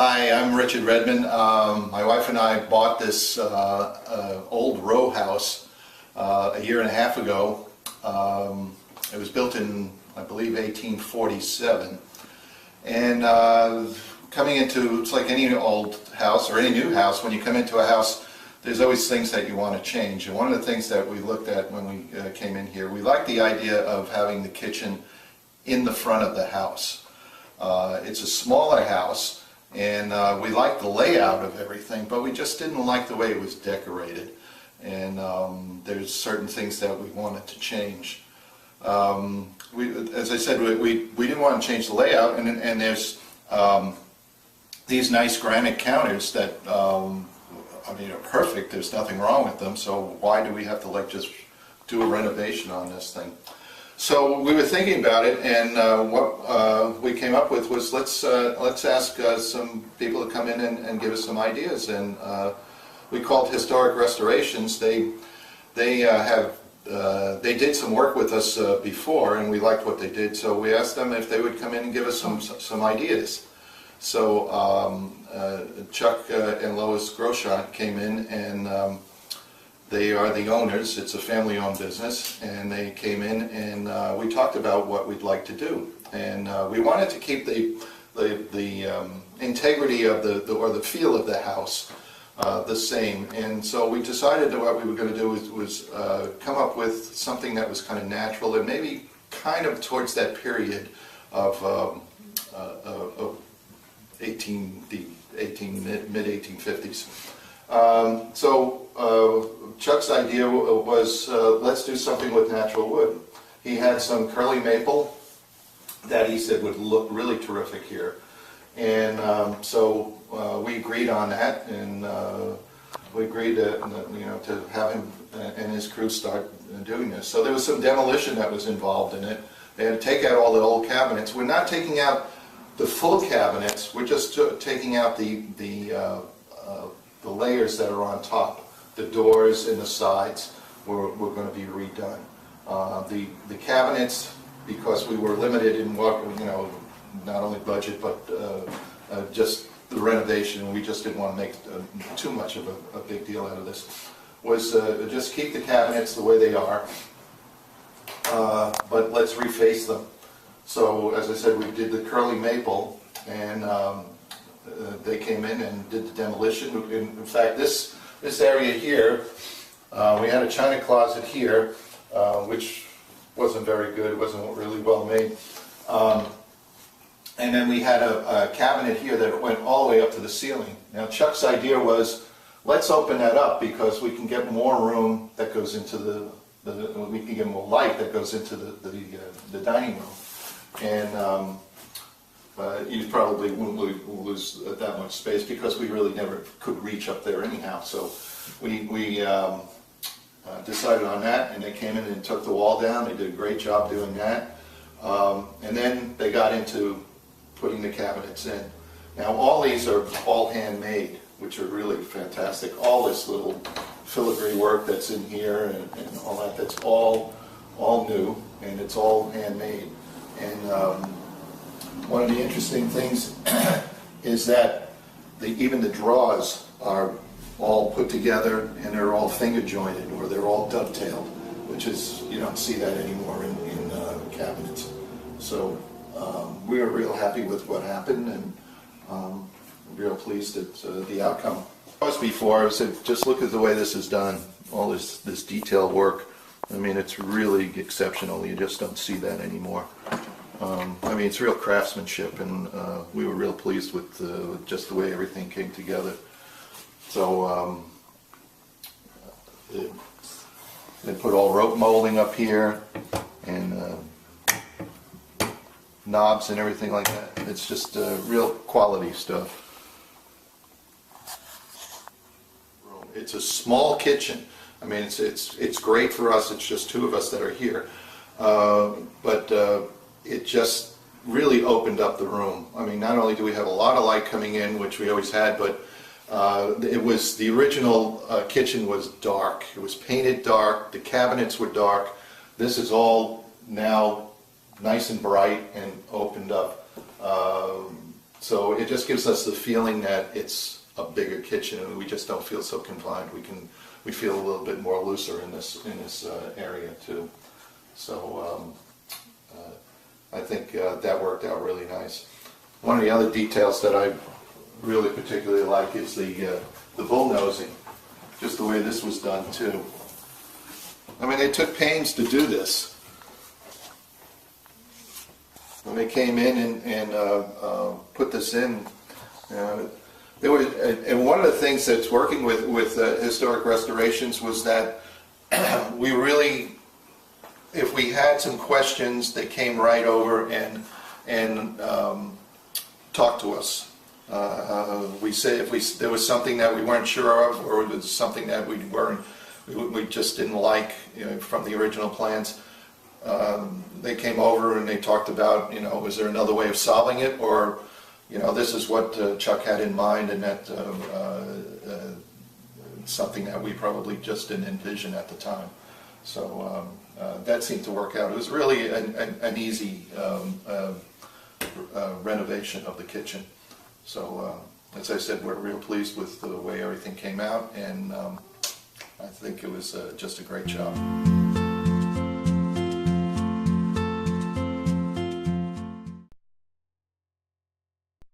Hi, I'm Richard Redmond. My wife and I bought this old row house a year and a half ago. It was built in, I believe, 1847. And coming into, it's like any old house or any new house, when you come into a house, there's always things that you want to change. And one of the things that we looked at when we came in here, we liked the idea of having the kitchen in the front of the house. It's a smaller house. And we liked the layout of everything, but we just didn't like the way it was decorated. And there's certain things that we wanted to change. As I said, we didn't want to change the layout, and there's these nice granite counters that, I mean, are perfect. There's nothing wrong with them, so why do we have to just do a renovation on this thing? So we were thinking about it, and what we came up with was let's ask some people to come in and give us some ideas. And we called Historic Restorations. They did some work with us before, and we liked what they did. So we asked them if they would come in and give us some ideas. So Chuck and Lois Groshant came in, and they are the owners. It's a family-owned business, and they came in and we talked about what we'd like to do. And we wanted to keep the integrity of the feel of the house the same. And so we decided that what we were going to do was come up with something that was kind of natural and maybe kind of towards that period of mid-1850s. Chuck's idea was let's do something with natural wood. He had some curly maple that he said would look really terrific here, and so we agreed on that, and we agreed to have him and his crew start doing this. So there was some demolition that was involved in it. They had to take out all the old cabinets. We're not taking out the full cabinets. We're just taking out the layers that are on top. The doors and the sides were going to be redone. The cabinets, because we were limited in what, not only budget, but just the renovation, we just didn't want to make too much of a big deal out of this, was just keep the cabinets the way they are, but let's reface them. So, as I said, we did the curly maple, and they came in and did the demolition. In fact, this area here, we had a china closet here, which wasn't very good. It wasn't really well made. And then we had a cabinet here that went all the way up to the ceiling. Now Chuck's idea was, let's open that up because we can get more room that goes into we can get more light that goes into the dining room. And you probably wouldn't lose that much space because we really never could reach up there anyhow. So we decided on that, and they came in and took the wall down. They did a great job doing that. And then they got into putting the cabinets in. Now all these are all handmade, which are really fantastic. All this little filigree work that's in here and all that, that's all new, and it's all handmade. And one of the interesting things is that even the drawers are all put together, and they're all finger jointed, or they're all dovetailed, which is, you don't see that anymore in cabinets. So we were real happy with what happened, and real pleased at the outcome. As before, I said, just look at the way this is done, all this detailed work. I mean, it's really exceptional. You just don't see that anymore. I mean, it's real craftsmanship, and we were real pleased with just the way everything came together. So they put all rope molding up here, and knobs and everything like that. It's just real quality stuff. It's a small kitchen. I mean, it's great for us. It's just two of us that are here, but it just really opened up the room. I mean, not only do we have a lot of light coming in, which we always had, but the original kitchen was dark. It was painted dark. The cabinets were dark. This is all now nice and bright and opened up. So it just gives us the feeling that it's a bigger kitchen, and we just don't feel so confined. We feel a little bit more looser in this area too. So I think that worked out really nice. One of the other details that I really particularly like is the bullnosing, just the way this was done too. I mean, they took pains to do this. When they came in and put this in, there was, and one of the things that's working with historic restorations was that we really, if we had some questions, they came right over and talked to us. We said if there was something that we weren't sure of, or it was something that we just didn't like, from the original plans. They came over and they talked about, is there another way of solving it, or, this is what Chuck had in mind, and that something that we probably just didn't envision at the time. So that seemed to work out. It was really an easy renovation of the kitchen. So as I said, we're real pleased with the way everything came out, and I think it was just a great job.